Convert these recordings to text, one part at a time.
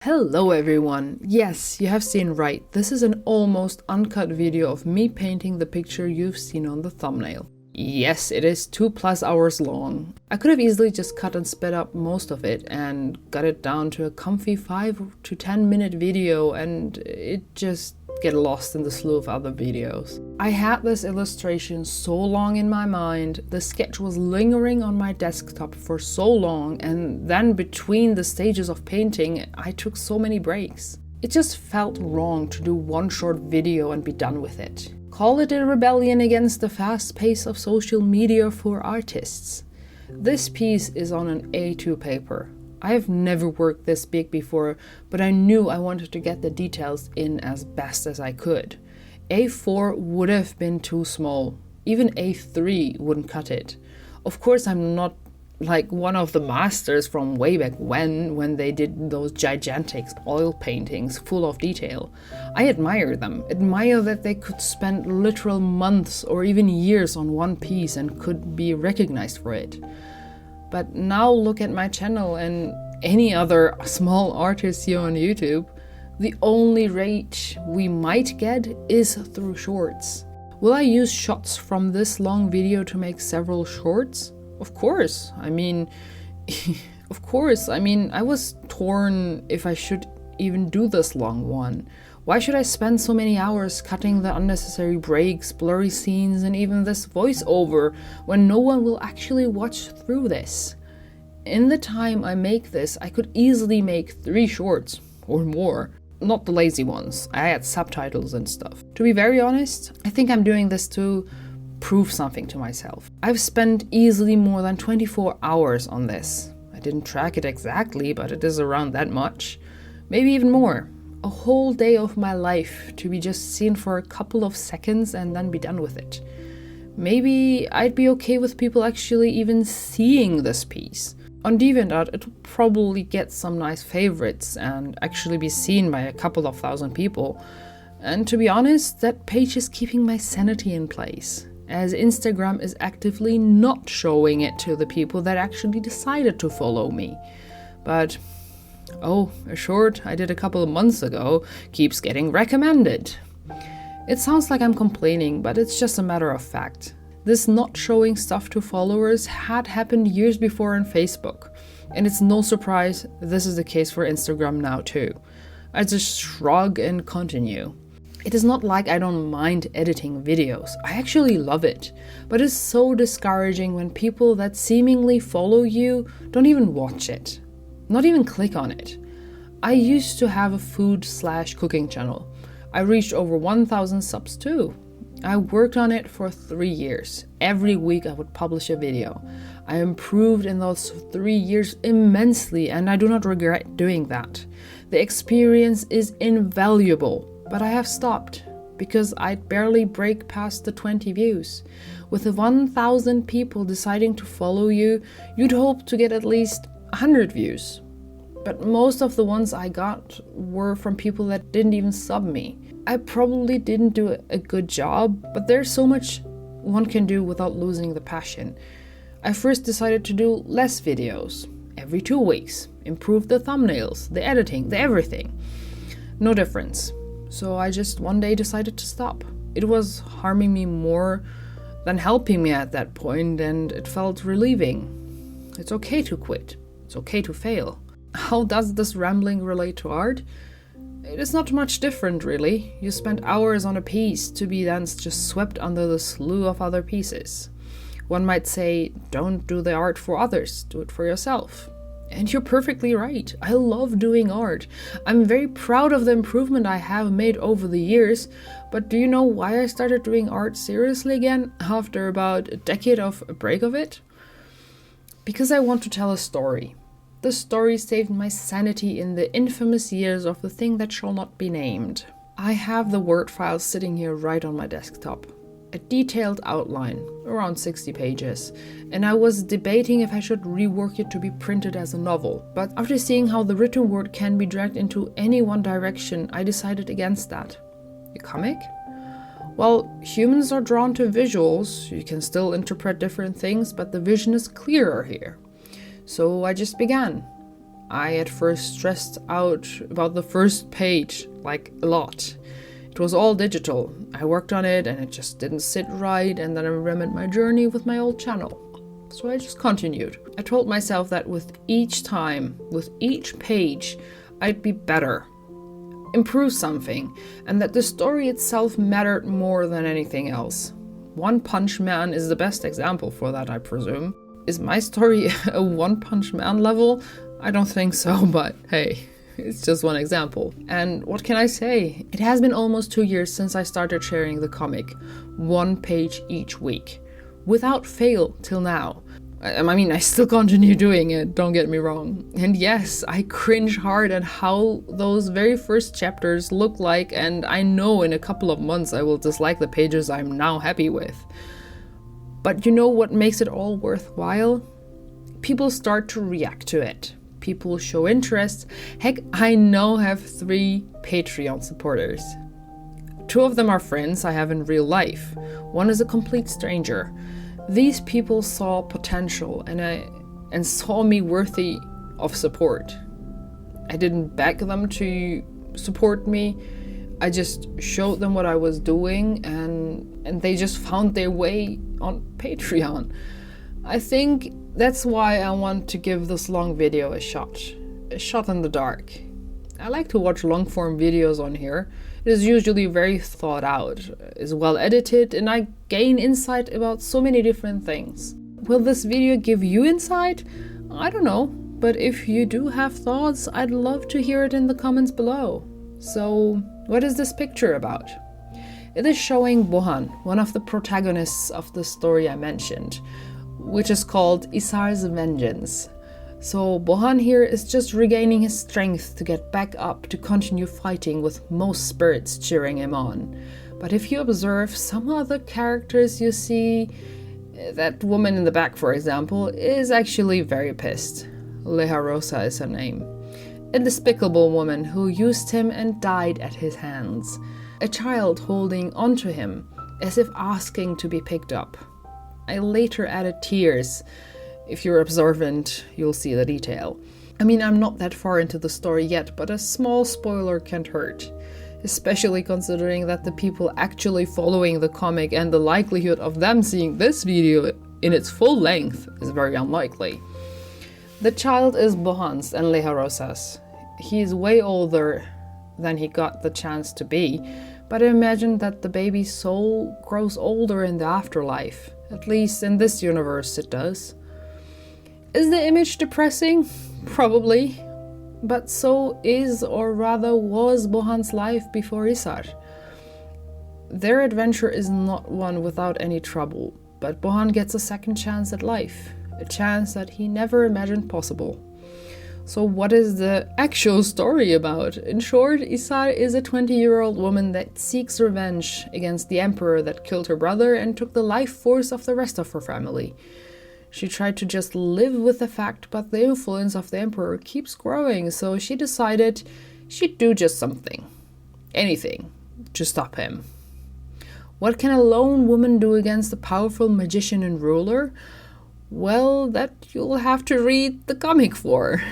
Hello everyone! Yes, you have seen right, this is an almost uncut video of me painting the picture you've seen on the thumbnail. Yes, it is 2+ hours long. I could have easily just cut and sped up most of it and got it down to a comfy 5 to 10 minute video and it just get lost in the slew of other videos. I had this illustration so long in my mind, the sketch was lingering on my desktop for so long, and then between the stages of painting I took so many breaks. It just felt wrong to do one short video and be done with it. Call it a rebellion against the fast pace of social media for artists. This piece is on an A2 paper. I have never worked this big before, but I knew I wanted to get the details in as best as I could. A4 would have been too small. Even A3 wouldn't cut it. Of course, I'm not like one of the masters from way back when they did those gigantic oil paintings full of detail. I admire them, admire that they could spend literal months or even years on one piece and could be recognized for it. But now look at my channel and any other small artist here on YouTube. The only reach we might get is through shorts. Will I use shots from this long video to make several shorts? Of course. I was torn if I should even do this long one. Why should I spend so many hours cutting the unnecessary breaks, blurry scenes, and even this voiceover when no one will actually watch through this? In the time I make this, I could easily make 3 shorts or more. Not the lazy ones. I add subtitles and stuff. To be very honest, I think I'm doing this to prove something to myself. I've spent easily more than 24 hours on this. I didn't track it exactly, but it is around that much. Maybe even more. A whole day of my life to be just seen for a couple of seconds and then be done with it. Maybe I'd be okay with people actually even seeing this piece. On DeviantArt, it will probably get some nice favorites and actually be seen by a couple of thousand people. And to be honest, that page is keeping my sanity in place, as Instagram is actively not showing it to the people that actually decided to follow me. But oh, a short I did a couple of months ago keeps getting recommended. It sounds like I'm complaining, but it's just a matter of fact. This not showing stuff to followers had happened years before on Facebook, and it's no surprise this is the case for Instagram now too. I just shrug and continue. It is not like I don't mind editing videos. I actually love it, but it's so discouraging when people that seemingly follow you don't even watch it. Not even click on it. I used to have a food/cooking channel. I reached over 1,000 subs too. I worked on it for 3 years. Every week I would publish a video. I improved in those 3 years immensely and I do not regret doing that. The experience is invaluable, but I have stopped because I'd barely break past the 20 views. With the 1,000 people deciding to follow you, you'd hope to get at least 100 views. But most of the ones I got were from people that didn't even sub me. I probably didn't do a good job, but there's so much one can do without losing the passion. I first decided to do less videos, every 2 weeks, improve the thumbnails, the editing, the everything. No difference. So I just one day decided to stop. It was harming me more than helping me at that point, and it felt relieving. It's okay to quit. It's okay to fail. How does this rambling relate to art? It is not much different, really. You spend hours on a piece to be then just swept under the slew of other pieces. One might say, don't do the art for others, do it for yourself. And you're perfectly right. I love doing art. I'm very proud of the improvement I have made over the years. But do you know why I started doing art seriously again after about a decade of a break of it? Because I want to tell a story. The story saved my sanity in the infamous years of the thing that shall not be named. I have the Word file sitting here right on my desktop. A detailed outline, around 60 pages, and I was debating if I should rework it to be printed as a novel. But after seeing how the written word can be dragged into any one direction, I decided against that. A comic? Well, humans are drawn to visuals. You can still interpret different things, but the vision is clearer here. So I just began. I at first stressed out about the first page, like a lot. It was all digital. I worked on it and it just didn't sit right, and then I remembered my journey with my old channel. So I just continued. I told myself that with each time, with each page, I'd be better, improve something, and that the story itself mattered more than anything else. One Punch Man is the best example for that, I presume. Is my story a One Punch Man level? I don't think so, but hey, it's just one example. And what can I say? It has been almost 2 years since I started sharing the comic, 1 page each week, without fail till now. I mean, I still continue doing it, don't get me wrong. And yes, I cringe hard at how those very first chapters look like, and I know in a couple of months I will dislike the pages I'm now happy with. But you know what makes it all worthwhile? People start to react to it. People show interest. Heck, I now have 3 Patreon supporters. 2 of them are friends I have in real life. 1 is a complete stranger. These people saw potential and saw me worthy of support. I didn't beg them to support me. I just showed them what I was doing, and they just found their way on Patreon. I think that's why I want to give this long video a shot in the dark. I like to watch long-form videos on here. It is usually very thought out, is well edited, and I gain insight about so many different things. Will this video give you insight? I don't know, but if you do have thoughts, I'd love to hear it in the comments below. So, what is this picture about? It is showing Bohan, one of the protagonists of the story I mentioned, which is called Isar's Vengeance. So Bohan here is just regaining his strength to get back up to continue fighting, with most spirits cheering him on. But if you observe some other characters, you see that woman in the back, for example, is actually very pissed. Leha Rosa is her name. A despicable woman who used him and died at his hands. A child holding onto him as if asking to be picked up. I later added tears. If you're observant, you'll see the detail. I mean, I'm not that far into the story yet, but a small spoiler can't hurt. Especially considering that the people actually following the comic and the likelihood of them seeing this video in its full length is very unlikely. The child is Bohan's and Leha Rosa's. He is way older than he got the chance to be, but I imagine that the baby's soul grows older in the afterlife. At least in this universe it does. Is the image depressing? Probably. But so is, or rather was, Bohan's life before Isar. Their adventure is not one without any trouble, but Bohan gets a second chance at life, a chance that he never imagined possible. So what is the actual story about? In short, Isar is a 20-year-old woman that seeks revenge against the emperor that killed her brother and took the life force of the rest of her family. She tried to just live with the fact, but the influence of the emperor keeps growing, so she decided she'd do just something. Anything. To stop him. What can a lone woman do against a powerful magician and ruler? Well, that you'll have to read the comic for.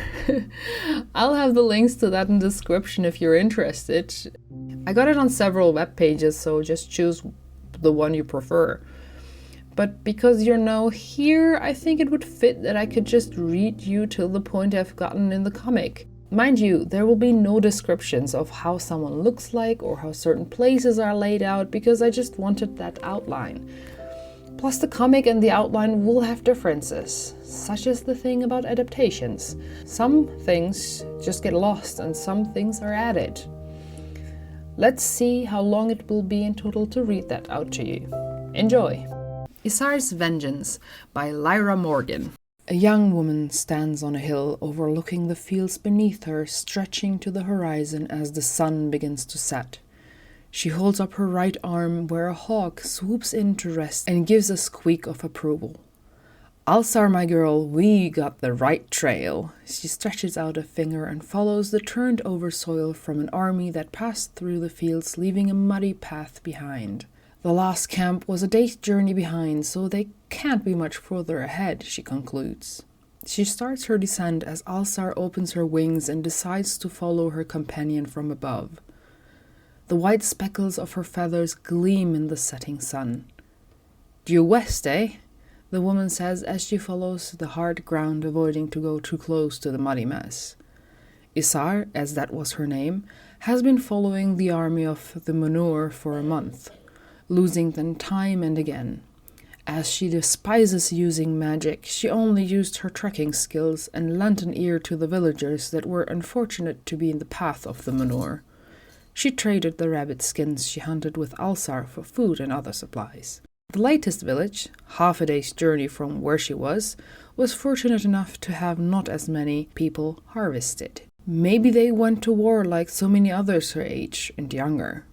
I'll have the links to that in the description if you're interested. I got it on several web pages, so just choose the one you prefer. But because you're now here, I think it would fit that I could just read you till the point I've gotten in the comic. Mind you, there will be no descriptions of how someone looks like or how certain places are laid out, because I just wanted that outline. Plus the comic and the outline will have differences, such as the thing about adaptations. Some things just get lost and some things are added. Let's see how long it will be in total to read that out to you. Enjoy! Isar's Vengeance by Lyra Morgan. A young woman stands on a hill overlooking the fields beneath her, stretching to the horizon as the sun begins to set. She holds up her right arm where a hawk swoops in to rest and gives a squeak of approval. Isar, my girl, we got the right trail. She stretches out a finger and follows the turned over soil from an army that passed through the fields, leaving a muddy path behind. The last camp was a day's journey behind, so they can't be much further ahead, she concludes. She starts her descent as Alsar opens her wings and decides to follow her companion from above. The white speckles of her feathers gleam in the setting sun. "Due west, eh?" the woman says as she follows the hard ground, avoiding to go too close to the muddy mess. Isar, as that was her name, has been following the army of the Manur for a month, losing them time and again. As she despises using magic, she only used her trekking skills and lent an ear to the villagers that were unfortunate to be in the path of the Manur. She traded the rabbit skins she hunted with Alsar for food and other supplies. The latest village, half a day's journey from where she was fortunate enough to have not as many people harvested. Maybe they went to war like so many others her age and younger.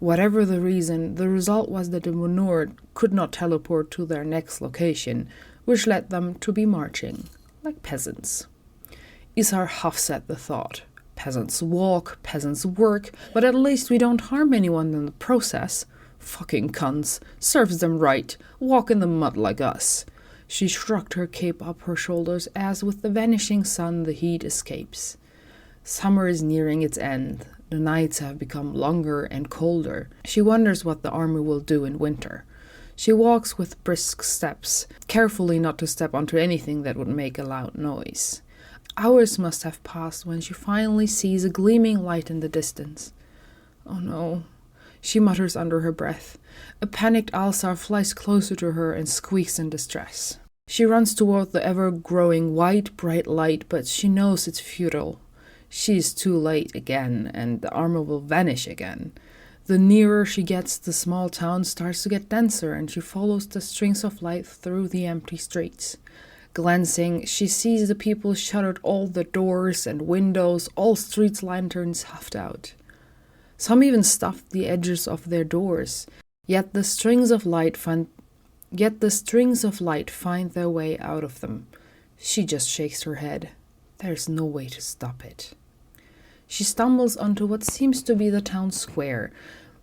Whatever the reason, the result was that the Manur could not teleport to their next location, which led them to be marching, like peasants. Isar huffs at the thought. Peasants walk, peasants work, but at least we don't harm anyone in the process. Fucking cunts. Serves them right. Walk in the mud like us. She shrugged her cape up her shoulders as with the vanishing sun the heat escapes. Summer is nearing its end. The nights have become longer and colder. She wonders what the army will do in winter. She walks with brisk steps, carefully not to step onto anything that would make a loud noise. Hours must have passed when she finally sees a gleaming light in the distance. "Oh no," she mutters under her breath. A panicked Alsar flies closer to her and squeaks in distress. She runs toward the ever-growing white, bright light, but she knows it's futile. She is too late again, and the armor will vanish again. The nearer she gets, the small town starts to get denser, and she follows the strings of light through the empty streets. Glancing, she sees the people shuttered all the doors and windows, all street lanterns huffed out. Some even stuffed the edges of their doors, yet the strings of light find their way out of them. She just shakes her head. There's no way to stop it. She stumbles onto what seems to be the town square,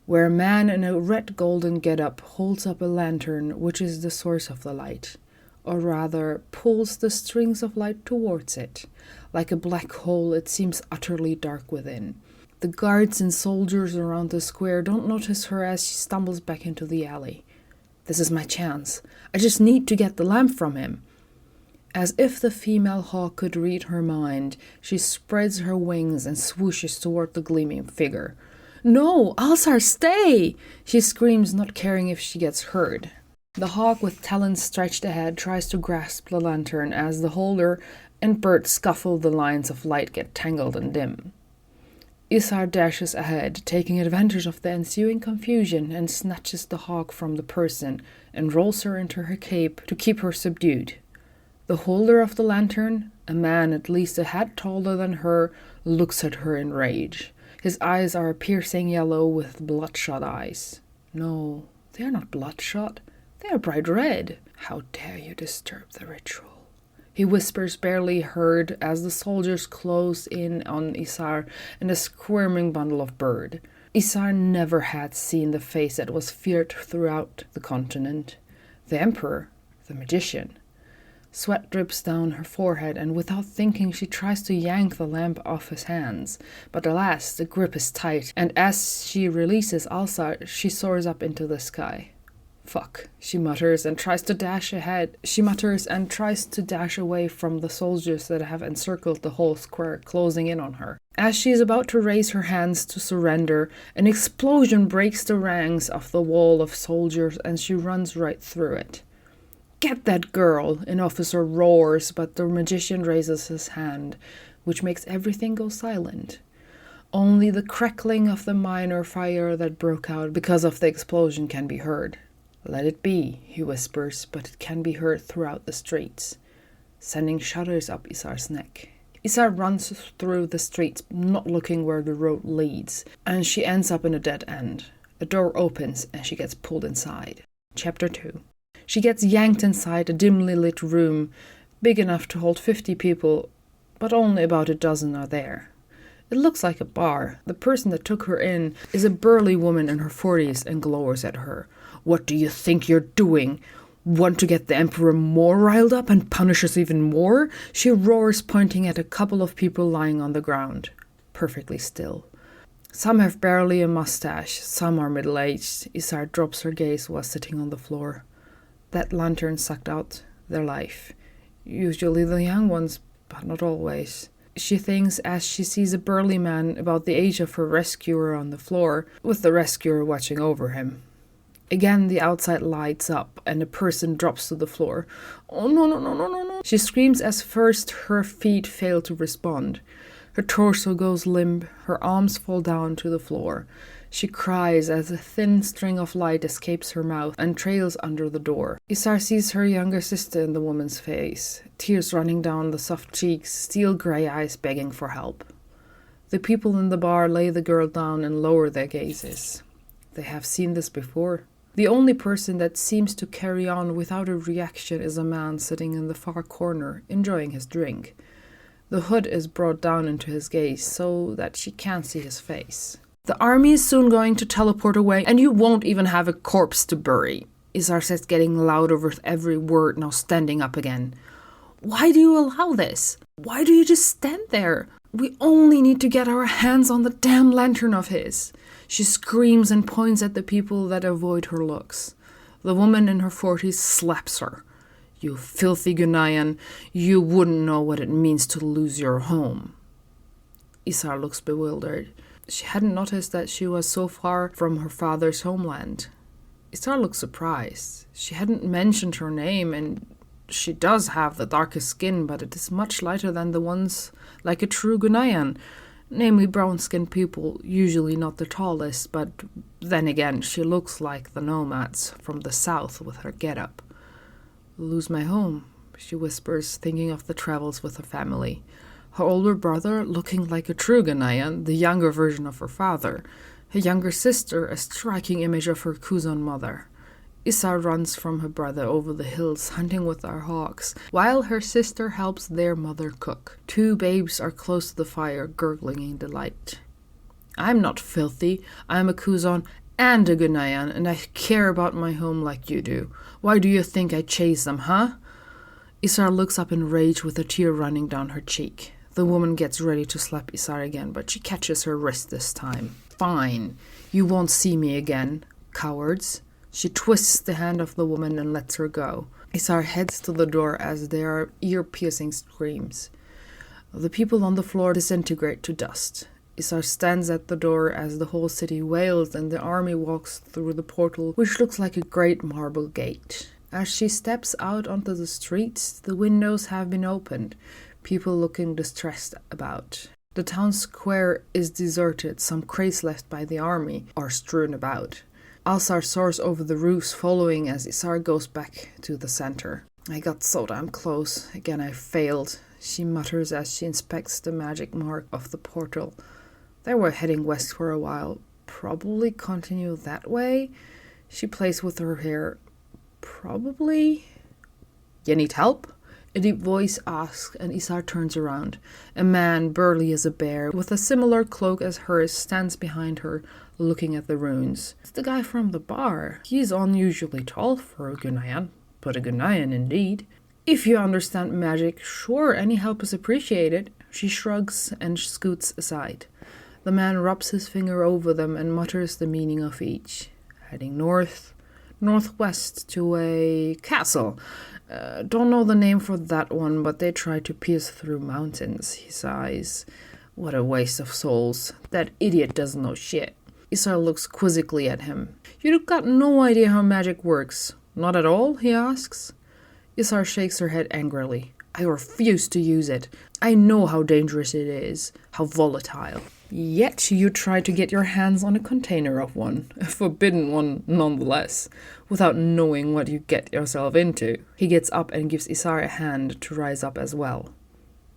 where a man in a red golden getup holds up a lantern which is the source of the light, or rather pulls the strings of light towards it. Like a black hole, it seems utterly dark within. The guards and soldiers around the square don't notice her as she stumbles back into the alley. This is my chance. I just need to get the lamp from him. As if the female hawk could read her mind, she spreads her wings and swooshes toward the gleaming figure. "No, Alsar, stay!" she screams, not caring if she gets heard. The hawk with talons stretched ahead tries to grasp the lantern as the holder and bird scuffle. The lines of light get tangled and dim. Isar dashes ahead, taking advantage of the ensuing confusion, and snatches the hawk from the person and rolls her into her cape to keep her subdued. The holder of the lantern, a man at least a head taller than her, looks at her in rage. His eyes are a piercing yellow with bloodshot eyes. No, they are not bloodshot. They are bright red. How dare you disturb the ritual? He whispers, barely heard, as the soldiers close in on Isar and a squirming bundle of bird. Isar never had seen the face that was feared throughout the continent. The emperor, the magician. Sweat drips down her forehead, and without thinking she tries to yank the lamp off his hands. But alas, the grip is tight, and as she releases Alsar, she soars up into the sky. "Fuck," she mutters and tries to dash away from the soldiers that have encircled the whole square, closing in on her. As she is about to raise her hands to surrender, an explosion breaks the ranks of the wall of soldiers, and she runs right through it. "Get that girl!" an officer roars, but the magician raises his hand, which makes everything go silent. Only the crackling of the minor fire that broke out because of the explosion can be heard. "Let it be," he whispers, but it can be heard throughout the streets, sending shudders up Isar's neck. Isar runs through the streets, not looking where the road leads, and she ends up in a dead end. A door opens, and she gets pulled inside. Chapter 2. She gets yanked inside a dimly lit room, big enough to hold 50 people, but only about a dozen are there. It looks like a bar. The person that took her in is a burly woman in her 40s and glowers at her. "What do you think you're doing? Want to get the Emperor more riled up and punish us even more? She roars, pointing at a couple of people lying on the ground, perfectly still. Some have barely a mustache, some are middle-aged. Isar drops her gaze while sitting on the floor. That lantern sucked out their life. Usually the young ones, but not always. She thinks as she sees a burly man about the age of her rescuer on the floor, with the rescuer watching over him. Again, the outside lights up and a person drops to the floor. Oh no, no, no, no, no, no. She screams as first her feet fail to respond. Her torso goes limp, her arms fall down to the floor. She cries as a thin string of light escapes her mouth and trails under the door. Isar sees her younger sister in the woman's face, tears running down the soft cheeks, steel grey eyes begging for help. The people in the bar lay the girl down and lower their gazes. They have seen this before. The only person that seems to carry on without a reaction is a man sitting in the far corner, enjoying his drink. The hood is brought down into his gaze so that she can't see his face. The army is soon going to teleport away, and you won't even have a corpse to bury. Isar says, getting louder with every word, now standing up again. Why do you allow this? Why do you just stand there? We only need to get our hands on the damn lantern of his. She screams and points at the people that avoid her looks. The woman in her 40s slaps her. You filthy Gunayan, you wouldn't know what it means to lose your home. Isar looks bewildered. She hadn't noticed that she was so far from her father's homeland. Isar looks surprised. She hadn't mentioned her name, and she does have the darkest skin, but it is much lighter than the ones like a true Gunayan, namely brown-skinned people, usually not the tallest, but then again, she looks like the nomads from the south with her getup. Lose my home, she whispers, thinking of the travels with her family. Her older brother looking like a true Ghanaian, the younger version of her father. Her younger sister, a striking image of her Kuzan mother. Isar runs from her brother over the hills, hunting with our hawks, while her sister helps their mother cook. Two babes are close to the fire, gurgling in delight. I'm not filthy. I'm a Kuzan and a Ghanaian, and I care about my home like you do. Why do you think I chase them, huh? Isar looks up in rage with a tear running down her cheek. The woman gets ready to slap Isar again, but she catches her wrist this time. Fine. You won't see me again, cowards. She twists the hand of the woman and lets her go. Isar heads to the door as there are ear-piercing screams. The people on the floor disintegrate to dust. Isar stands at the door as the whole city wails and the army walks through the portal, which looks like a great marble gate. As she steps out onto the streets, the windows have been opened, people looking distressed about. The town square is deserted, some crates left by the army are strewn about. Alsar soars over the roofs, following as Isar goes back to the center. I got so damn close. Again, I failed, she mutters as she inspects the magic mark of the portal. They were heading west for a while. Probably continue that way? She plays with her hair. Probably. You need help? A deep voice asks, and Isar turns around. A man, burly as a bear, with a similar cloak as hers, stands behind her, looking at the runes. It's the guy from the bar. He is unusually tall for a Ghanaian, but a Ghanaian indeed. If you understand magic, sure, any help is appreciated. She shrugs and scoots aside. The man rubs his finger over them and mutters the meaning of each. Heading northwest to a castle. Don't know the name for that one, but they try to pierce through mountains, he sighs. What a waste of souls. That idiot doesn't know shit. Isar looks quizzically at him. You've got no idea how magic works. Not at all, he asks. Isar shakes her head angrily. I refuse to use it. I know how dangerous it is, how volatile. Yet you try to get your hands on a container of one, a forbidden one nonetheless, without knowing what you get yourself into. He gets up and gives Isar a hand to rise up as well.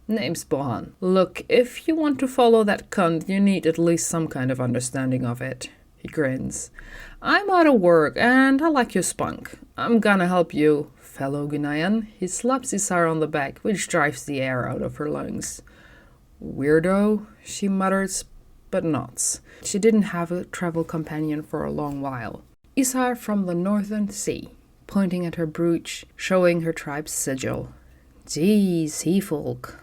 Name's Bohan. Look, if you want to follow that cunt, you need at least some kind of understanding of it. He grins. I'm out of work, and I like your spunk. I'm gonna help you, fellow Ghanaian. He slaps Isar on the back, which drives the air out of her lungs. Weirdo, she mutters, but nods. She didn't have a travel companion for a long while. Isar from the Northern Sea. pointing at her brooch, showing her tribe's sigil. Gee, sea folk.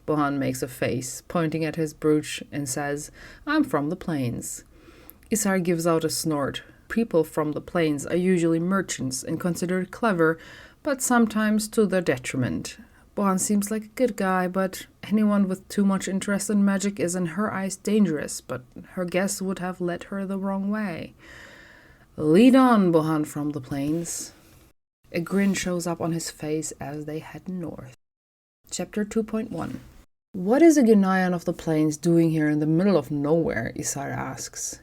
Bohan makes a face, pointing at his brooch, and says, I'm from the plains. Isar gives out a snort. People from the plains are usually merchants and considered clever, but sometimes to their detriment. Bohan seems like a good guy, but anyone with too much interest in magic is in her eyes dangerous, but her guess would have led her the wrong way. Lead on, Bohan from the plains. A grin shows up on his face as they head north. Chapter 2.1. What is a Ghanaian of the plains doing here in the middle of nowhere? Isar asks.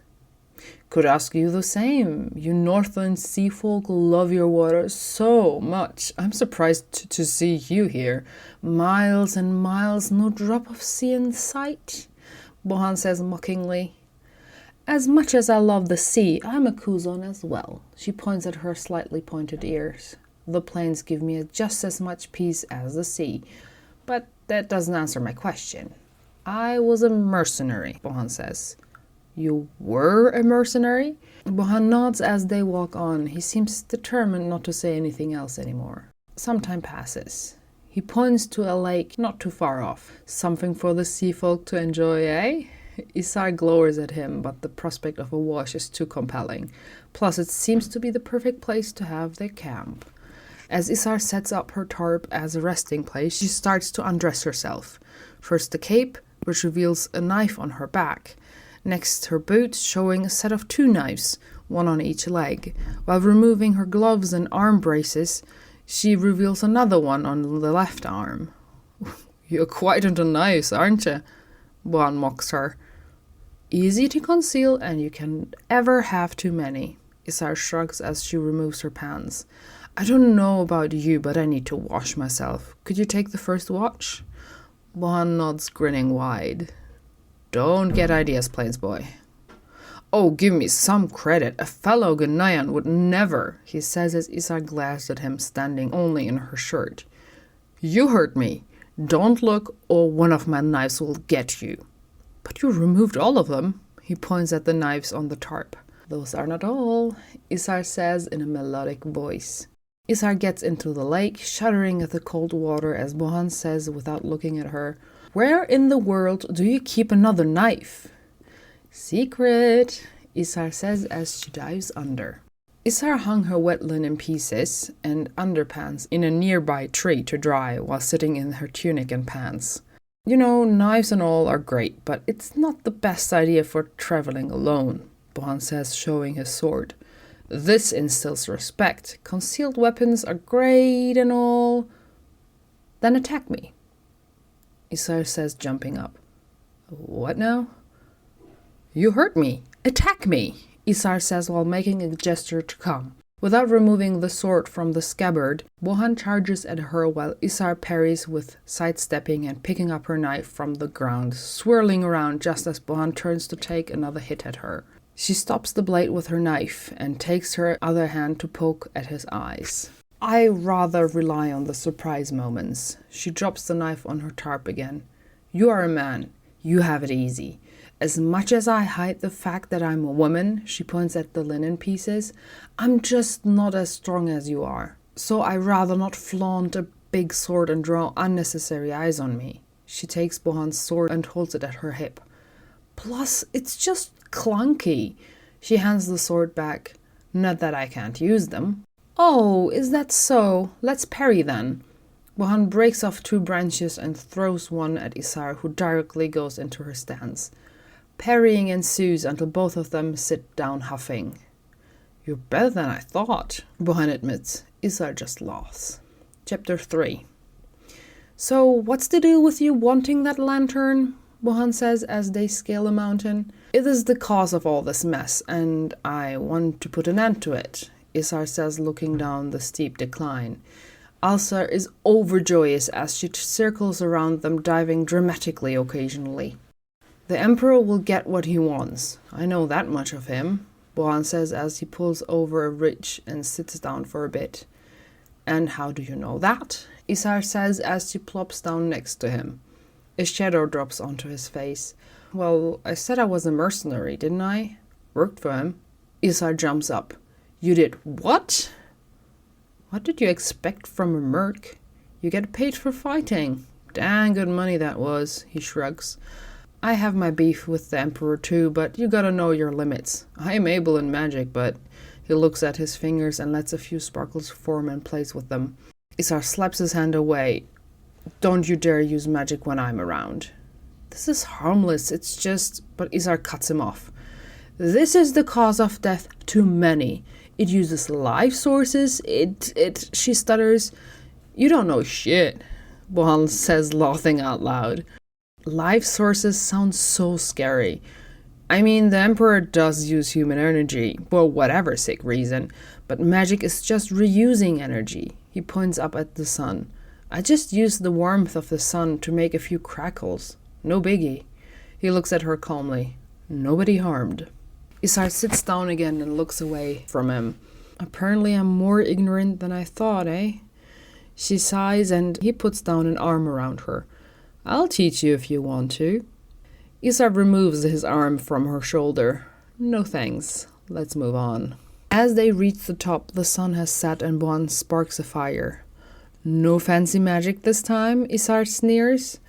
Could ask you the same. You northern sea folk love your water so much. I'm surprised to see you here. Miles and miles, no drop of sea in sight, Bohan says mockingly. As much as I love the sea, I'm a Kuzon as well. She points at her slightly pointed ears. The plains give me just as much peace as the sea. But that doesn't answer my question. I was a mercenary, Bohan says. You were a mercenary? Bohan nods as they walk on. He seems determined not to say anything else anymore. Some time passes. He points to a lake not too far off. Something for the sea folk to enjoy, eh? Isar glowers at him, but the prospect of a wash is too compelling. Plus, it seems to be the perfect place to have their camp. As Isar sets up her tarp as a resting place, she starts to undress herself. First the cape, which reveals a knife on her back. Next her boots, showing a set of 2 knives, one on each leg. While removing her gloves and arm braces, she reveals another one on the left arm. You're quite into knives, aren't you? Bohan mocks her. Easy to conceal, and you can ever have too many. Isar shrugs as she removes her pants. I don't know about you, but I need to wash myself. Could you take the first watch? Bohan nods, grinning wide. Don't get ideas, plains boy. Oh, give me some credit. A fellow Ghanaian would never, he says as Isar glares at him, standing only in her shirt. You heard me. Don't look, or one of my knives will get you. But you removed all of them. He points at the knives on the tarp. Those are not all, Isar says in a melodic voice. Isar gets into the lake, shuddering at the cold water as Bohan says without looking at her, Where in the world do you keep another knife? Secret, Isar says as she dives under. Isar hung her wet linen pieces and underpants in a nearby tree to dry while sitting in her tunic and pants. You know, knives and all are great, but it's not the best idea for traveling alone, Bohan says, showing his sword. This instills respect. Concealed weapons are great and all. Then attack me, Isar says, jumping up. What now? You hurt me. Attack me, Isar says while making a gesture to come. Without removing the sword from the scabbard, Bohan charges at her while Isar parries with sidestepping and picking up her knife from the ground, swirling around just as Bohan turns to take another hit at her. She stops the blade with her knife and takes her other hand to poke at his eyes. I rather rely on the surprise moments. She drops the knife on her tarp again. You are a man. You have it easy. As much as I hide the fact that I'm a woman, she points at the linen pieces, I'm just not as strong as you are. So I rather not flaunt a big sword and draw unnecessary eyes on me. She takes Bohan's sword and holds it at her hip. Plus, it's just clunky. She hands the sword back. Not that I can't use them. Oh, is that so? Let's parry then. Bohan breaks off 2 branches and throws one at Isar, who directly goes into her stance. Parrying ensues until both of them sit down huffing. You're better than I thought, Bohan admits. Isar just laughs. Chapter 3. So, what's the deal with you wanting that lantern? Bohan says as they scale a mountain. It is the cause of all this mess, and I want to put an end to it, Isar says, looking down the steep decline. Isar is overjoyous as she circles around them, diving dramatically occasionally. The Emperor will get what he wants. I know that much of him, Bohan says as he pulls over a ridge and sits down for a bit. And how do you know that? Isar says as she plops down next to him. A shadow drops onto his face. Well, I said I was a mercenary, didn't I? Worked for him. Isar jumps up. You did what? What did you expect from a merc? You get paid for fighting. Dang good money that was, he shrugs. I have my beef with the Emperor too, but you gotta know your limits. I am able in magic, but... He looks at his fingers and lets a few sparkles form and plays with them. Isar slaps his hand away. Don't you dare use magic when I'm around. This is harmless, it's just... But Isar cuts him off. This is the cause of death to many. It uses life sources, she stutters. You don't know shit, Bohan says, laughing out loud. Life sources sound so scary. I mean, the Emperor does use human energy, for whatever sick reason, but magic is just reusing energy. He points up at the sun. I just used the warmth of the sun to make a few crackles. No biggie. He looks at her calmly. Nobody harmed. Isar sits down again and looks away from him. Apparently I'm more ignorant than I thought, eh? She sighs and he puts down an arm around her. I'll teach you if you want to. Isar removes his arm from her shoulder. No thanks. Let's move on. As they reach the top, the sun has set and Bohan sparks a fire. No fancy magic this time, Isar sneers.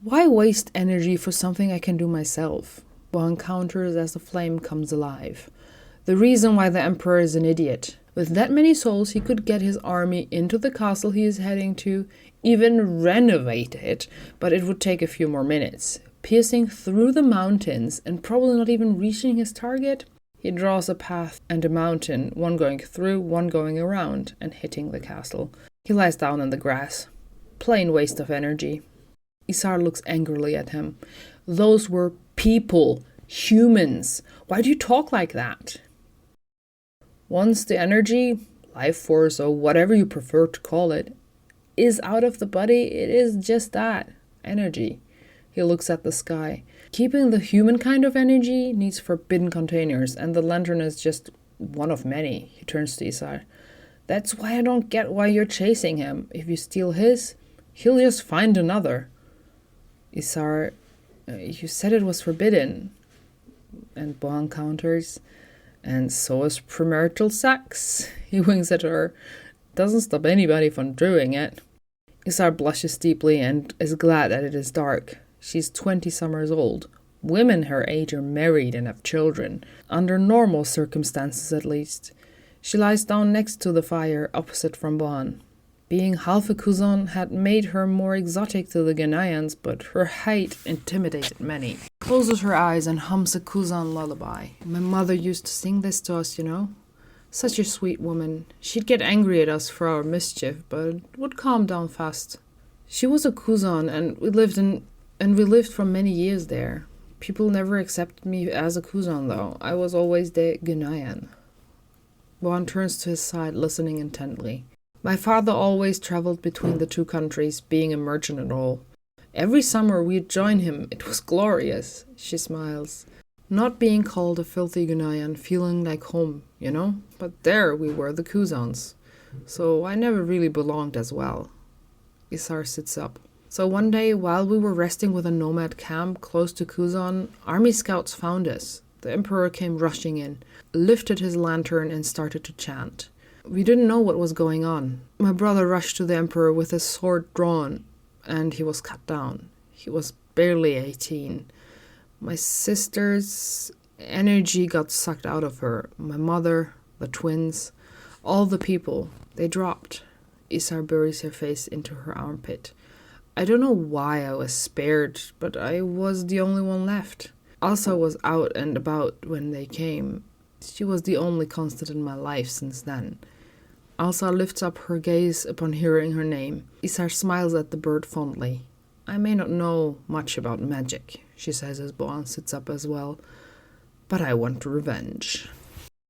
Why waste energy for something I can do myself? Bohan counters as the flame comes alive. The reason why the Emperor is an idiot. With that many souls, he could get his army into the castle he is heading to, even renovate it, but it would take a few more minutes. Piercing through the mountains and probably not even reaching his target, he draws a path and a mountain, one going through, one going around, and hitting the castle. He lies down in the grass. Plain waste of energy. Isar looks angrily at him. Those were people, humans. Why do you talk like that? Once the energy, life force, or whatever you prefer to call it, is out of the body, it is just that, energy. He looks at the sky. Keeping the human kind of energy needs forbidden containers, and the lantern is just one of many. He turns to Isar. That's why I don't get why you're chasing him. If you steal his, he'll just find another. Isar, you said it was forbidden. And Bohan counters, and so is premarital sex. He winks at her. Doesn't stop anybody from doing it. Isar blushes deeply and is glad that it is dark. She's 20 summers old. Women her age are married and have children, under normal circumstances at least. She lies down next to the fire, opposite from Bohan. Being half a Kuzan had made her more exotic to the Ghanaians, but her height intimidated many. Closes her eyes and hums a Kuzan lullaby. My mother used to sing this to us, you know. Such a sweet woman. She'd get angry at us for our mischief, but would calm down fast. She was a Kuzan, and we lived for many years there. People never accepted me as a Kuzan, though. I was always the Ghanaian. Bohan turns to his side, listening intently. My father always traveled between the two countries, being a merchant and all. Every summer we'd join him. It was glorious. She smiles. Not being called a filthy Ghanaian, feeling like home, you know? But there we were the Kuzans. So I never really belonged as well. Isar sits up. So one day, while we were resting with a nomad camp close to Kuzan, army scouts found us. The Emperor came rushing in, lifted his lantern and started to chant. We didn't know what was going on. My brother rushed to the Emperor with his sword drawn, and he was cut down. He was barely 18. My sister's energy got sucked out of her. My mother, the twins, all the people, they dropped. Isar buries her face into her armpit. I don't know why I was spared, but I was the only one left. Elsa was out and about when they came. She was the only constant in my life since then. Elsa lifts up her gaze upon hearing her name. Isar smiles at the bird fondly. I may not know much about magic, she says as Bohan sits up as well, but I want revenge.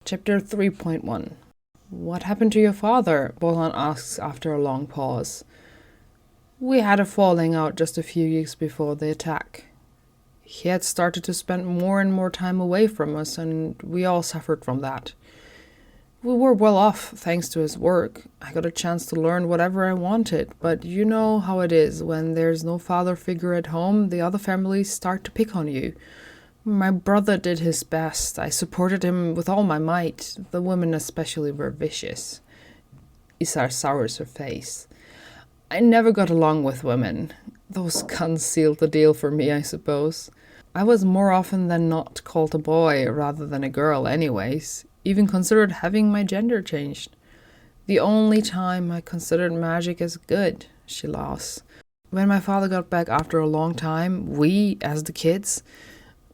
Chapter 3.1. What happened to your father? Bohan asks after a long pause. We had a falling out just a few weeks before the attack. He had started to spend more and more time away from us, and we all suffered from that. We were well off thanks to his work. I got a chance to learn whatever I wanted, but you know how it is. When there's no father figure at home, the other families start to pick on you. My brother did his best. I supported him with all my might. The women especially were vicious. Isar sours her face. I never got along with women. Those guns sealed the deal for me, I suppose. I was more often than not called a boy rather than a girl anyways, even considered having my gender changed. The only time I considered magic as good, she laughs. When my father got back after a long time, we, as the kids,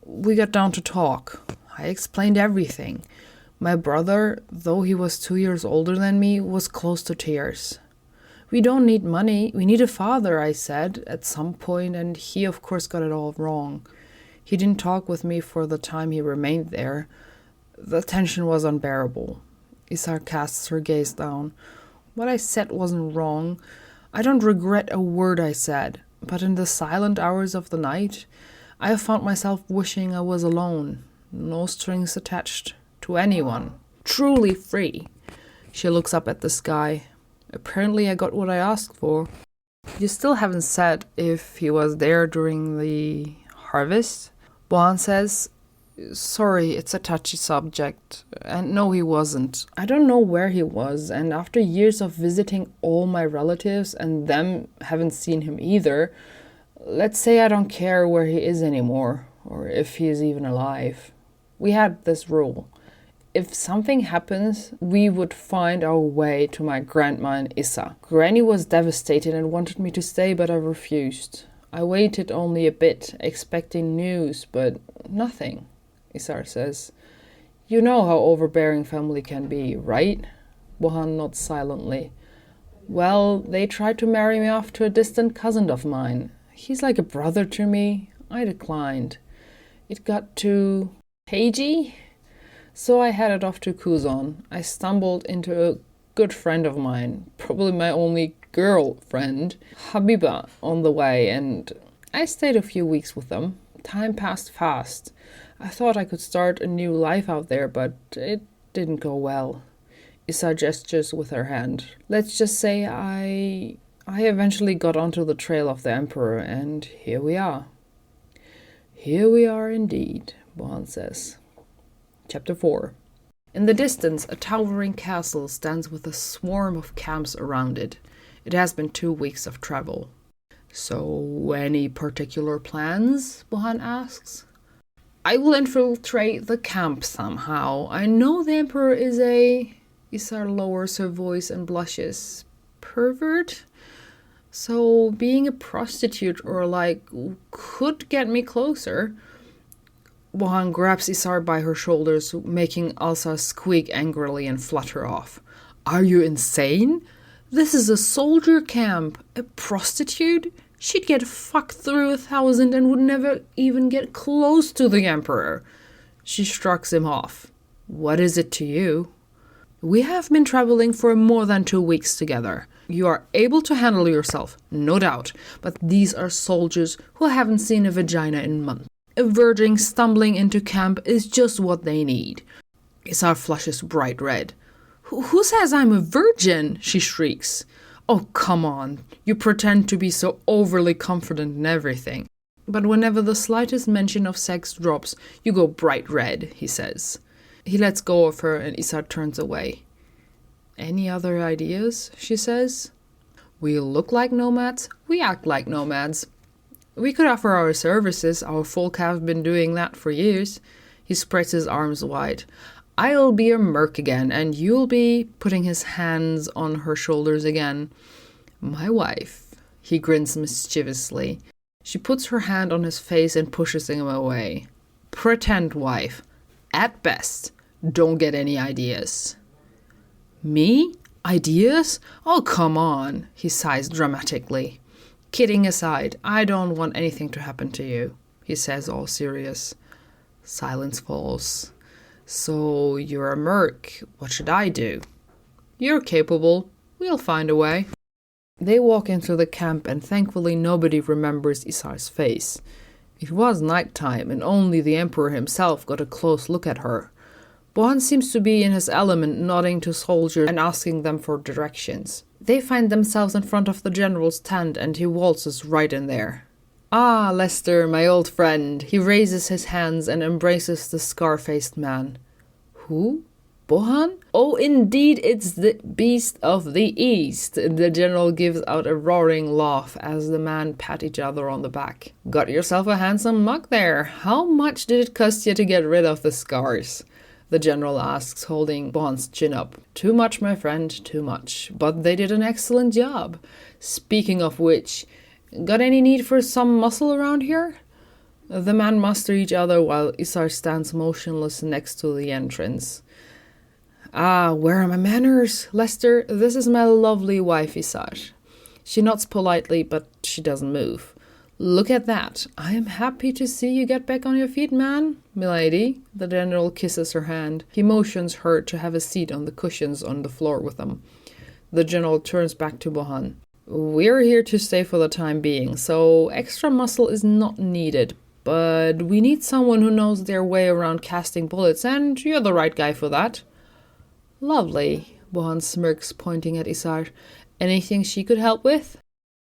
we got down to talk. I explained everything. My brother, though he was 2 years older than me, was close to tears. We don't need money, we need a father, I said at some point, and he of course got it all wrong. He didn't talk with me for the time he remained there. The tension was unbearable. Isar casts her gaze down. What I said wasn't wrong. I don't regret a word I said, but in the silent hours of the night, I have found myself wishing I was alone, no strings attached to anyone, truly free. She looks up at the sky. Apparently I got what I asked for. You still haven't said if he was there during the harvest? Bohan says, sorry, it's a touchy subject. And no, he wasn't. I don't know where he was, and after years of visiting all my relatives and them haven't seen him either, let's say I don't care where he is anymore, or if he is even alive. We had this rule. If something happens, we would find our way to my grandma in Isar. Granny was devastated and wanted me to stay, but I refused. I waited only a bit, expecting news, but nothing, Isar says. You know how overbearing family can be, right? Bohan nods silently. Well, they tried to marry me off to a distant cousin of mine. He's like a brother to me. I declined. It got too cagey. So I headed off to Kuzan. I stumbled into a good friend of mine, probably my only girlfriend, Habiba, on the way, and I stayed a few weeks with them. Time passed fast. I thought I could start a new life out there, but it didn't go well. Isar gestures with her hand. Let's just say I eventually got onto the trail of the Emperor, and here we are. Here we are indeed, Bohan says. Chapter 4. In the distance, a towering castle stands with a swarm of camps around it. It has been 2 weeks of travel. So, any particular plans? Bohan asks. I will infiltrate the camp somehow. I know the Emperor is a... Isar lowers her voice and blushes. Pervert? So, being a prostitute could get me closer. Bohan grabs Isar by her shoulders, making Elsa squeak angrily and flutter off. Are you insane? This is a soldier camp. A prostitute? She'd get fucked through 1,000 and would never even get close to the Emperor. She shrugs him off. What is it to you? We have been traveling for more than 2 weeks together. You are able to handle yourself, no doubt, but these are soldiers who haven't seen a vagina in months. A virgin stumbling into camp is just what they need. Isar flushes bright red. Who says I'm a virgin? She shrieks. Oh, come on. You pretend to be so overly confident in everything. But whenever the slightest mention of sex drops, you go bright red, he says. He lets go of her and Isar turns away. Any other ideas? She says. We look like nomads, we act like nomads. We could offer our services, our folk have been doing that for years. He spreads his arms wide. I'll be a merc again, and you'll be putting his hands on her shoulders again. My wife. He grins mischievously. She puts her hand on his face and pushes him away. Pretend wife. At best. Don't get any ideas. Me? Ideas? Oh, come on, he sighs dramatically. Kidding aside, I don't want anything to happen to you, he says, all serious. Silence falls. So you're a merc. What should I do? You're capable. We'll find a way. They walk into the camp and thankfully nobody remembers Isar's face. It was nighttime and only the Emperor himself got a close look at her. Bohan seems to be in his element, nodding to soldiers and asking them for directions. They find themselves in front of the general's tent and he waltzes right in there. Ah, Lester, my old friend. He raises his hands and embraces the scar-faced man. Who? Bohan? Oh, indeed, it's the beast of the east. The general gives out a roaring laugh as the men pat each other on the back. Got yourself a handsome mug there. How much did it cost you to get rid of the scars? The general asks, holding Bohan's chin up. Too much, my friend, too much. But they did an excellent job. Speaking of which, got any need for some muscle around here? The men muster each other while Isar stands motionless next to the entrance. Ah, where are my manners? Lester, this is my lovely wife, Isar. She nods politely, but she doesn't move. Look at that. I am happy to see you get back on your feet, man. Milady. The general kisses her hand. He motions her to have a seat on the cushions on the floor with them. The general turns back to Bohan. We're here to stay for the time being, so extra muscle is not needed. But we need someone who knows their way around casting bullets, and you're the right guy for that. Lovely, Bohan smirks, pointing at Isar. Anything she could help with?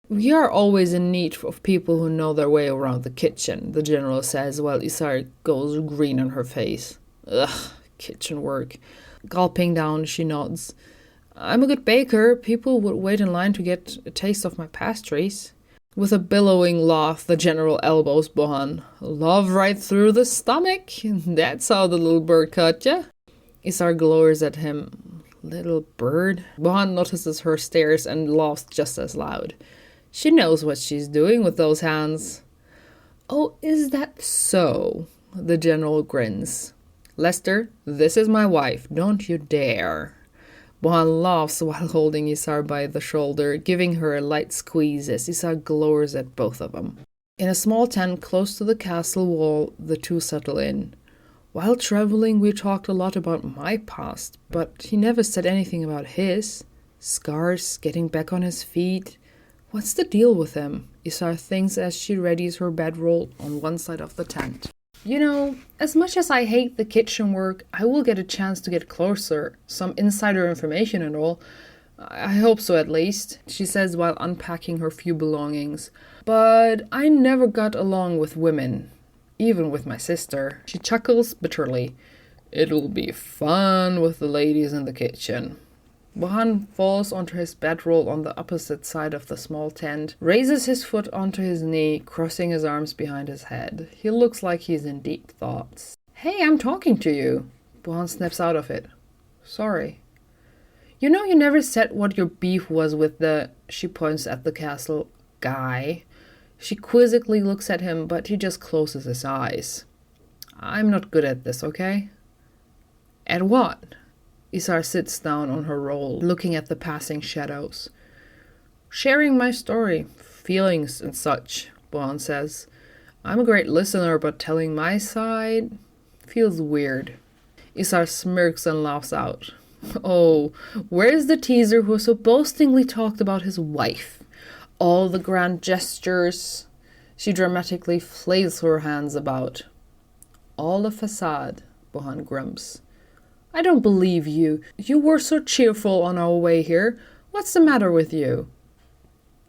We are always in need of people who know their way around the kitchen, the general says, while Isar goes green on her face. Ugh, kitchen work. Gulping down, she nods. I'm a good baker. People would wait in line to get a taste of my pastries. With a billowing laugh, the general elbows Bohan. Love right through the stomach. That's how the little bird cut ya. Isar glowers at him. Little bird? Bohan notices her stares and laughs just as loud. She knows what she's doing with those hands. Oh, is that so? The general grins. Lester, this is my wife. Don't you dare. Bohan laughs while holding Isar by the shoulder, giving her a light squeeze as Isar glowers at both of them. In a small tent close to the castle wall, the two settle in. While traveling, we talked a lot about my past, but he never said anything about his. Scars, getting back on his feet. What's the deal with him? Isar thinks as she readies her bedroll on one side of the tent. You know, as much as I hate the kitchen work, I will get a chance to get closer. Some insider information and all. I hope so, at least, she says while unpacking her few belongings. But I never got along with women. Even with my sister. She chuckles bitterly. It'll be fun with the ladies in the kitchen. Bohan falls onto his bedroll on the opposite side of the small tent, raises his foot onto his knee, crossing his arms behind his head. He looks like he's in deep thoughts. Hey, I'm talking to you. Bohan snaps out of it. Sorry. You know you never said what your beef was with the, she points at the castle, guy. She quizzically looks at him, but he just closes his eyes. I'm not good at this, okay? At what? Isar sits down on her roll, looking at the passing shadows. Sharing my story, feelings and such, Bohan says. I'm a great listener, but telling my side feels weird. Isar smirks and laughs out. Oh, where's the teaser who so boastingly talked about his wife? All the grand gestures. She dramatically flails her hands about. All a facade, Bohan grumps. I don't believe you. You were so cheerful on our way here. What's the matter with you?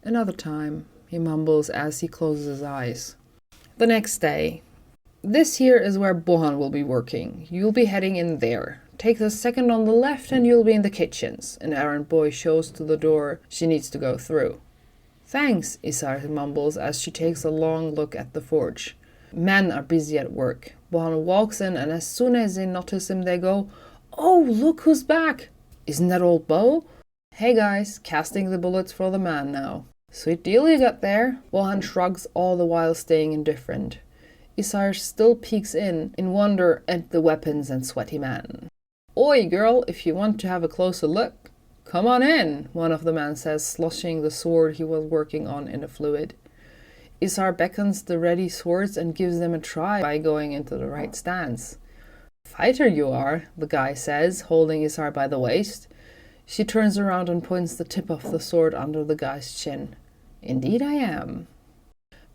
Another time, he mumbles as he closes his eyes. The next day. This here is where Bohan will be working. You'll be heading in there. Take the second on the left and you'll be in the kitchens. An errand boy shows to the door she needs to go through. Thanks, Isar mumbles as she takes a long look at the forge. Men are busy at work. Bohan walks in and as soon as they notice him they go, Oh, look who's back! Isn't that old Bo? Hey guys, casting the bullets for the man now. Sweet deal you got there. Bohan shrugs, all the while staying indifferent. Isar still peeks in wonder at the weapons and sweaty man. Oi, girl, if you want to have a closer look, come on in, one of the men says, sloshing the sword he was working on in the fluid. Isar beckons the ready swords and gives them a try by going into the right stance. Fighter you are, the guy says, holding Isar by the waist. She turns around and points the tip of the sword under the guy's chin. Indeed I am.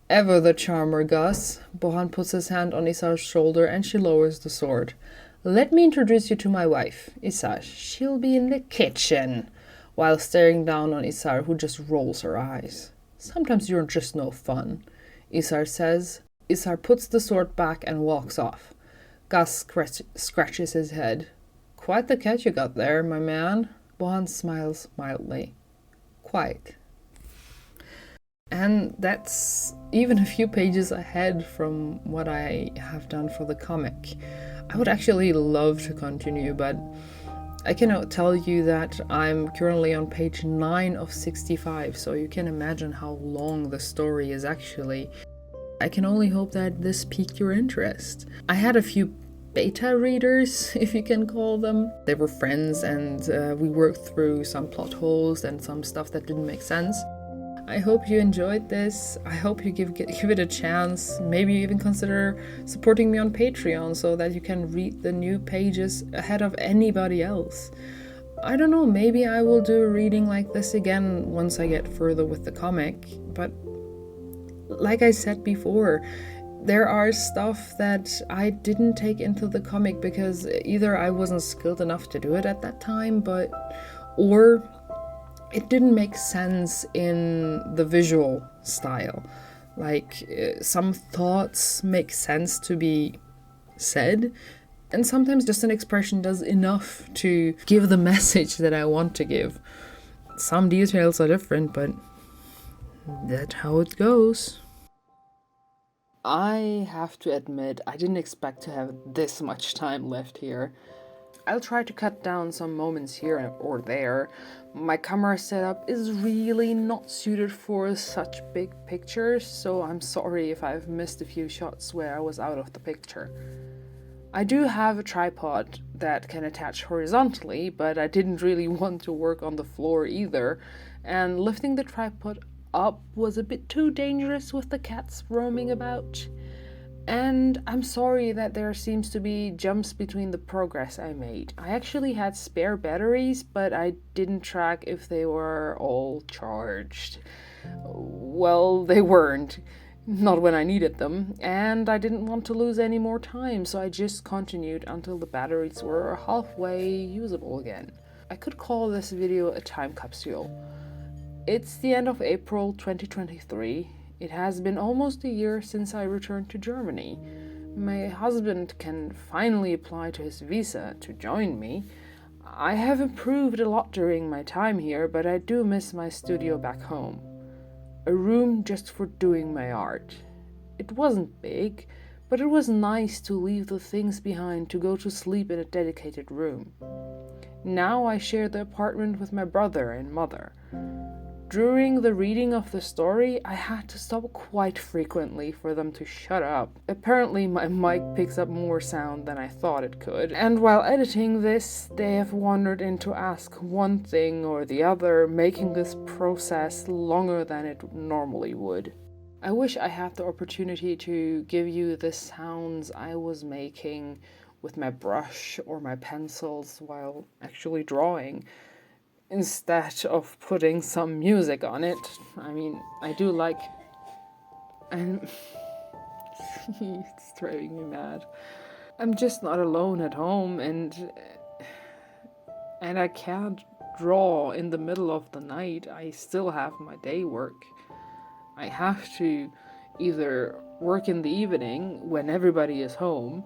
Ever the charmer, Gus. Bohan puts his hand on Isar's shoulder and she lowers the sword. Let me introduce you to my wife, Isar. She'll be in the kitchen. While staring down on Isar, who just rolls her eyes. Sometimes you're just no fun, Isar says. Isar puts the sword back and walks off. Gus scratches his head. Quite the catch you got there, my man. Bohan smiles mildly. Quite. And that's even a few pages ahead from what I have done for the comic. I would actually love to continue, but I cannot tell you that I'm currently on page 9 of 65, so you can imagine how long the story is actually. I can only hope that this piqued your interest. I had a few beta readers, if you can call them. They were friends, and we worked through some plot holes and some stuff that didn't make sense. I hope you enjoyed this. I hope you give it a chance. Maybe even consider supporting me on Patreon so that you can read the new pages ahead of anybody else. I don't know, maybe I will do a reading like this again once I get further with the comic, but like I said before, there are stuff that I didn't take into the comic because either I wasn't skilled enough to do it at that time, or it didn't make sense in the visual style. Like, some thoughts make sense to be said, and sometimes just an expression does enough to give the message that I want to give. Some details are different, but that's how it goes. I have to admit, I didn't expect to have this much time left here. I'll try to cut down some moments here or there. My camera setup is really not suited for such big pictures, so I'm sorry if I've missed a few shots where I was out of the picture. I do have a tripod that can attach horizontally, but I didn't really want to work on the floor either, and lifting the tripod up was a bit too dangerous with the cats roaming about. And I'm sorry that there seems to be jumps between the progress I made. I actually had spare batteries, but I didn't track if they were all charged. Well, they weren't. Not when I needed them. And I didn't want to lose any more time, so I just continued until the batteries were halfway usable again. I could call this video a time capsule. It's the end of April 2023. It has been almost a year since I returned to Germany. My husband can finally apply to his visa to join me. I have improved a lot during my time here, but I do miss my studio back home. A room just for doing my art. It wasn't big, but it was nice to leave the things behind to go to sleep in a dedicated room. Now I share the apartment with my brother and mother. During the reading of the story, I had to stop quite frequently for them to shut up. Apparently my mic picks up more sound than I thought it could, and while editing this, they have wandered in to ask one thing or the other, making this process longer than it normally would. I wish I had the opportunity to give you the sounds I was making with my brush or my pencils while actually drawing, instead of putting some music on it. I mean, I do like... and it's driving me mad. I'm just not alone at home, and I can't draw in the middle of the night. I still have my day work. I have to either work in the evening when everybody is home,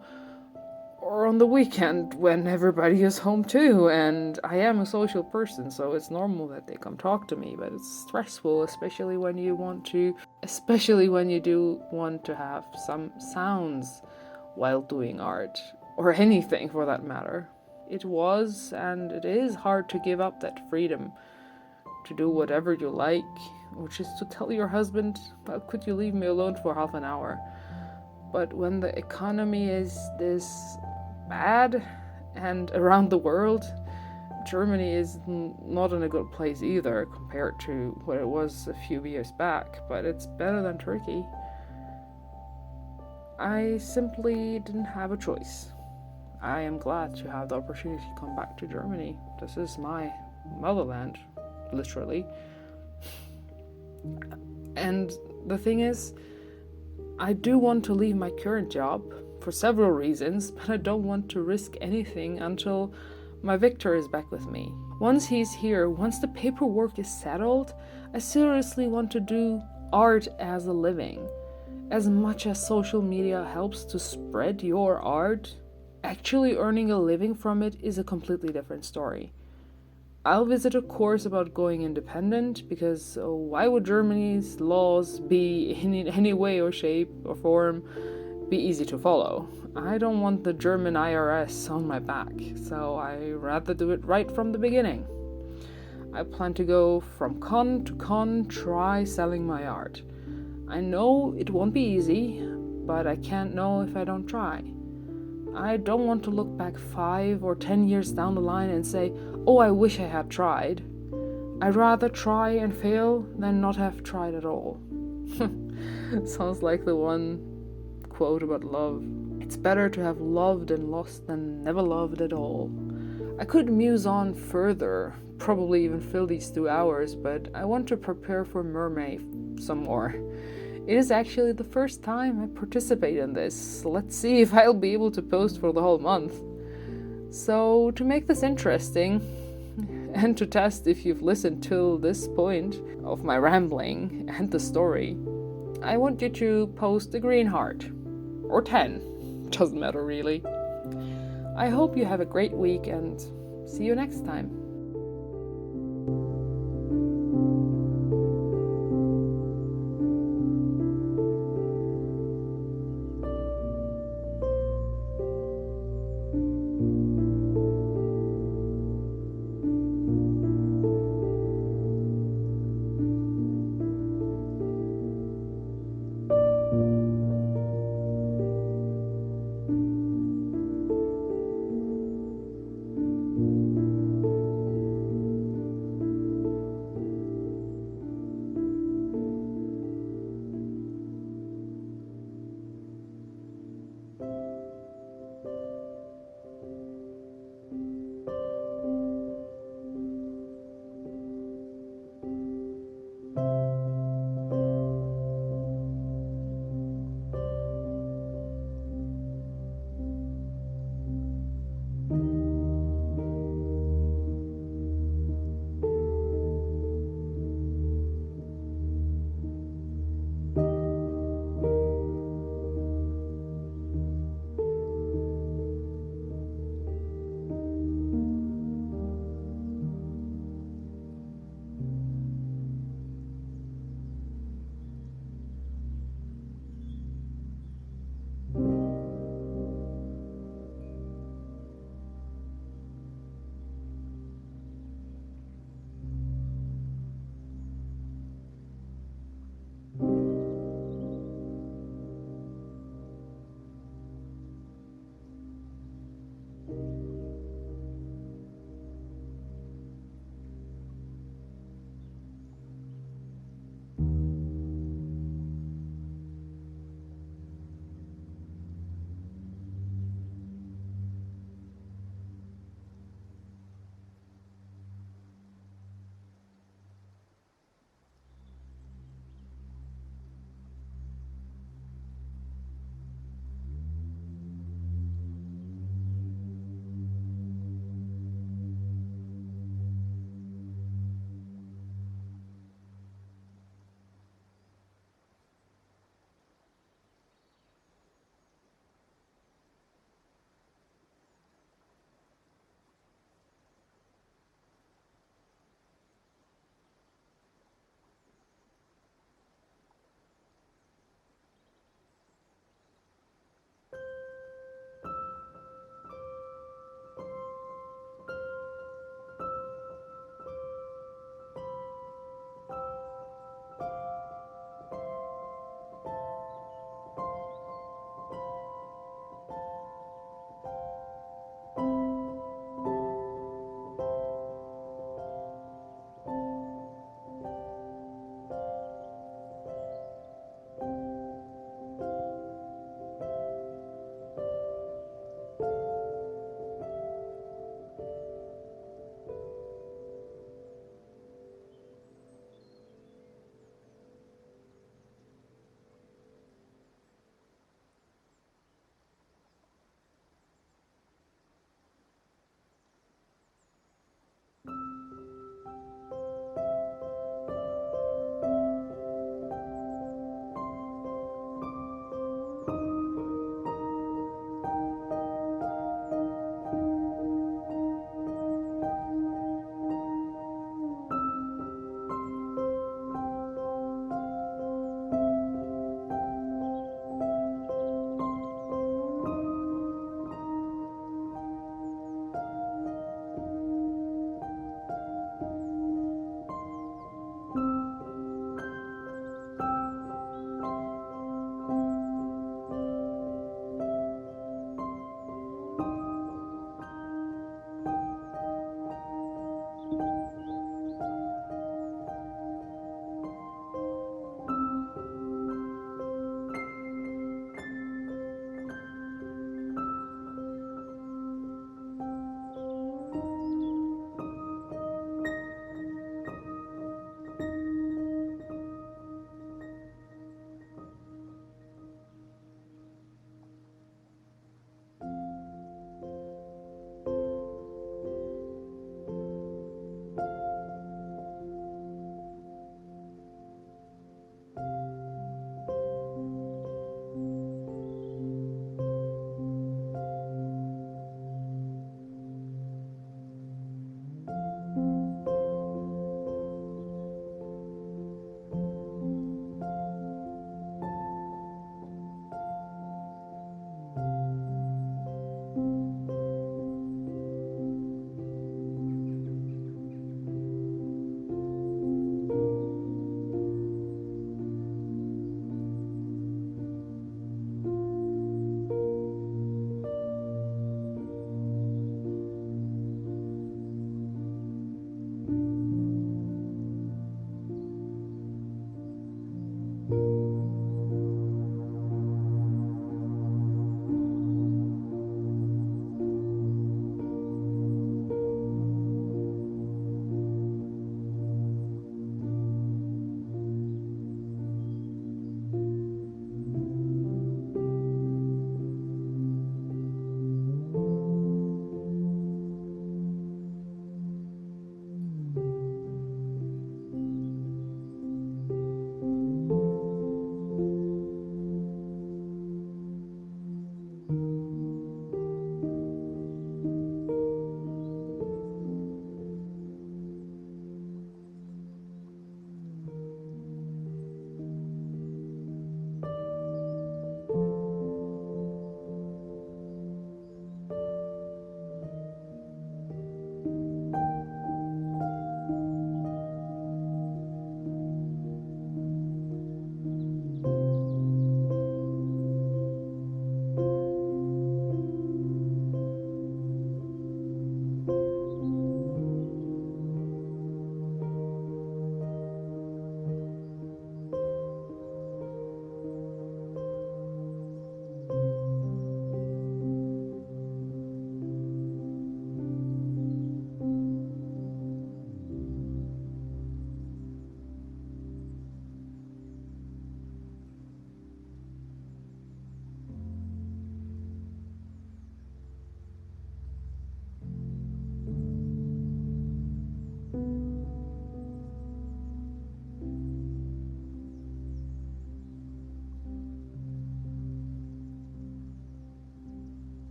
or on the weekend when everybody is home too, and I am a social person, so it's normal that they come talk to me, but it's stressful, especially when you do want to have some sounds while doing art, or anything for that matter. It was, and it is, hard to give up that freedom to do whatever you like, or just to tell your husband, well, could you leave me alone for half an hour? But when the economy is this bad, and around the world, Germany is not in a good place either compared to what it was a few years back, but it's better than Turkey. I simply didn't have a choice. I am glad to have the opportunity to come back to Germany. This is my motherland, literally. And the thing is, I do want to leave my current job for several reasons, but I don't want to risk anything until my Victor is back with me. Once he's here, once the paperwork is settled, I seriously want to do art as a living. As much as social media helps to spread your art, Actually earning a living from it is a completely different story. I'll visit a course about going independent because why would Germany's laws be in any way or shape or form be easy to follow? I don't want the German IRS on my back, so I rather do it right from the beginning. I plan to go from con to con, try selling my art. I know it won't be easy, but I can't know if I don't try. I don't want to look back 5 or 10 years down the line and say, oh, I wish I had tried. I'd rather try and fail than not have tried at all. Sounds like the one quote about love. It's better to have loved and lost than never loved at all. I could muse on further, probably even fill these 2 hours, but I want to prepare for Mermaid some more. It is actually the first time I participate in this. Let's see if I'll be able to post for the whole month. So, to make this interesting, and to test if you've listened till this point of my rambling and the story, I want you to post a green heart. Or 10. Doesn't matter really. I hope you have a great week and see you next time.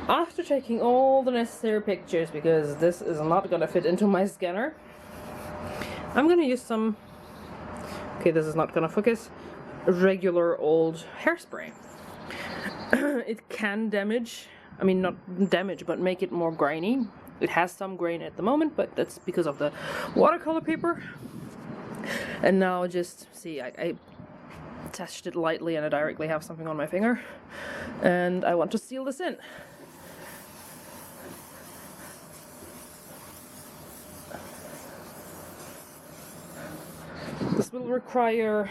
After taking all the necessary pictures, because this is not gonna fit into my scanner, I'm gonna use some, okay, this is not gonna focus, regular old hairspray. It can damage, I mean not damage, but make it more grainy. It has some grain at the moment, but that's because of the watercolor paper. And now just, see, I touched it lightly and I directly have something on my finger. And I want to seal this in. This will require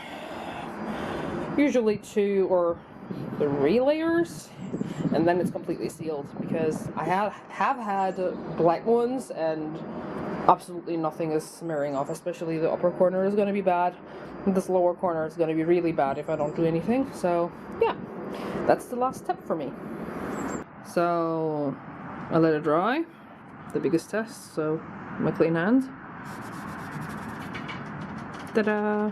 usually 2 or 3 layers, and then it's completely sealed, because I have had black ones and absolutely nothing is smearing off. Especially the upper corner is going to be bad. This lower corner is going to be really bad if I don't do anything. So yeah, that's the last step for me. So I let it dry, the biggest test, so my clean hands. Ta-da!